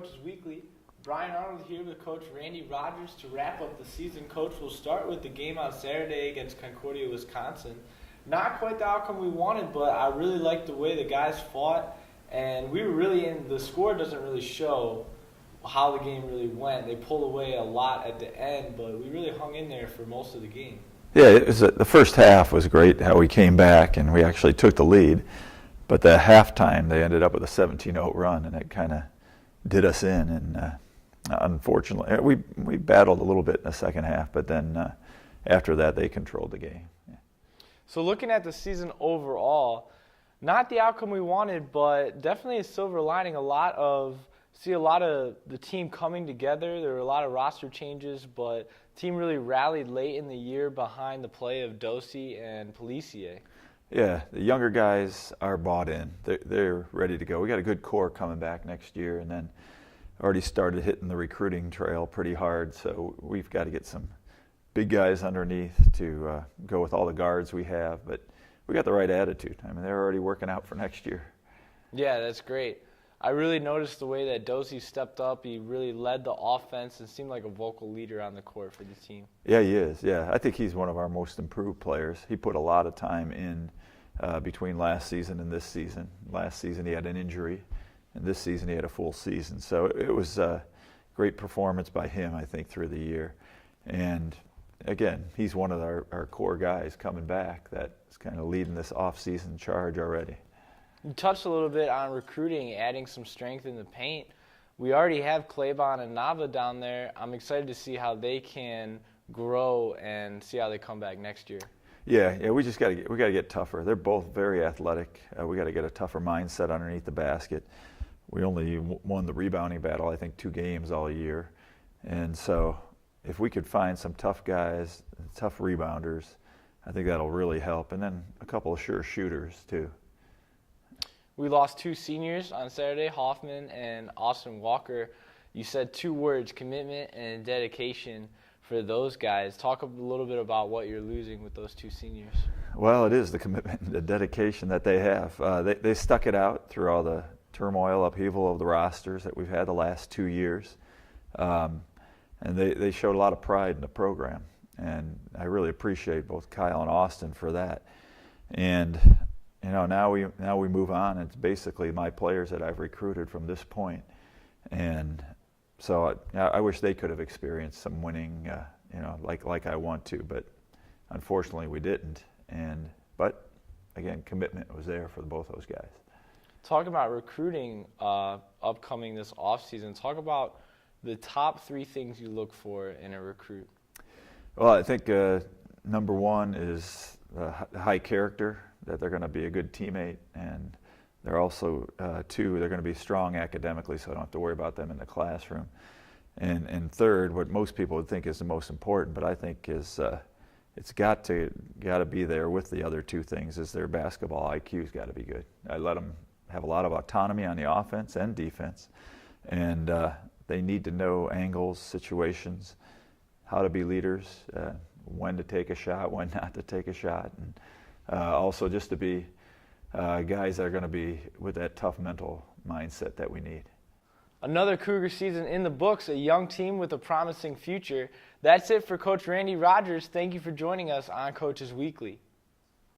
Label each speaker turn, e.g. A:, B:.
A: Coach's Weekly. Brian Arnold here with Coach Randy Rogers to wrap up the season. Coach, we'll start with the game on Saturday against Concordia, Wisconsin. Not quite the outcome we wanted, but I really liked the way the guys fought, and we were really in. The score doesn't really show how the game really went. They pulled away a lot at the end, but we really hung in there for most of the game.
B: Yeah, the first half was great, how we came back and we actually took the lead. But the halftime, they ended up with a 17-0 run, and it kind of did us in. And unfortunately, we battled a little bit in the second half, but then after that, they controlled the game. Yeah.
A: So looking at the season overall, not the outcome we wanted, but definitely a silver lining. See a lot of the team coming together. There were a lot of roster changes, but the team really rallied late in the year behind the play of Dosey and Pellissier.
B: Yeah, the younger guys are bought in. They're ready to go. We got a good core coming back next year, and then already started hitting the recruiting trail pretty hard. So we've got to get some big guys underneath to go with all the guards we have. But we got the right attitude. I mean, they're already working out for next year.
A: Yeah, that's great. I really noticed the way that Dosey stepped up. He really led the offense and seemed like a vocal leader on the court for the team.
B: Yeah, he is. Yeah, I think he's one of our most improved players. He put a lot of time in between last season and this season. Last season he had an injury, and this season he had a full season. So it was a great performance by him, I think, through the year. And again, he's one of our core guys coming back that's kind of leading this off-season charge already.
A: You touched a little bit on recruiting, adding some strength in the paint. We already have Claiborne and Nava down there. I'm excited to see how they can grow and see how they come back next year.
B: Yeah, we just got to get tougher. They're both very athletic. We got to get a tougher mindset underneath the basket. We only won the rebounding battle, I think, 2 games all year, and so if we could find some tough guys, tough rebounders, I think that'll really help. And then a couple of sure shooters too.
A: We lost 2 seniors on Saturday, Hoffman and Austin Walker. You said 2 words, commitment and dedication for those guys. Talk a little bit about what you're losing with those 2 seniors.
B: Well, it is the commitment and the dedication that they have. They stuck it out through all the turmoil, upheaval of the rosters that we've had the last 2 years. And they showed a lot of pride in the program. And I really appreciate both Kyle and Austin for that. And now we move on. It's basically my players that I've recruited from this point, and so I wish they could have experienced some winning, like I want to, but unfortunately we didn't. But again, commitment was there for both those guys.
A: Talk about recruiting upcoming this offseason. Talk about the top 3 things you look for in a recruit.
B: Well, I think number 1 is high character, that they're going to be a good teammate, and they're also, 2, they're going to be strong academically, so I don't have to worry about them in the classroom. And 3rd, what most people would think is the most important, but I think is it's got to be there with the other 2 things, is their basketball IQ's got to be good. I let them have a lot of autonomy on the offense and defense, and they need to know angles, situations, how to be leaders, when to take a shot, when not to take a shot, and also just to be guys that are going to be with that tough mental mindset that we need.
A: Another Cougar season in the books, a young team with a promising future. That's it for Coach Randy Rogers. Thank you for joining us on Coach's Weekly.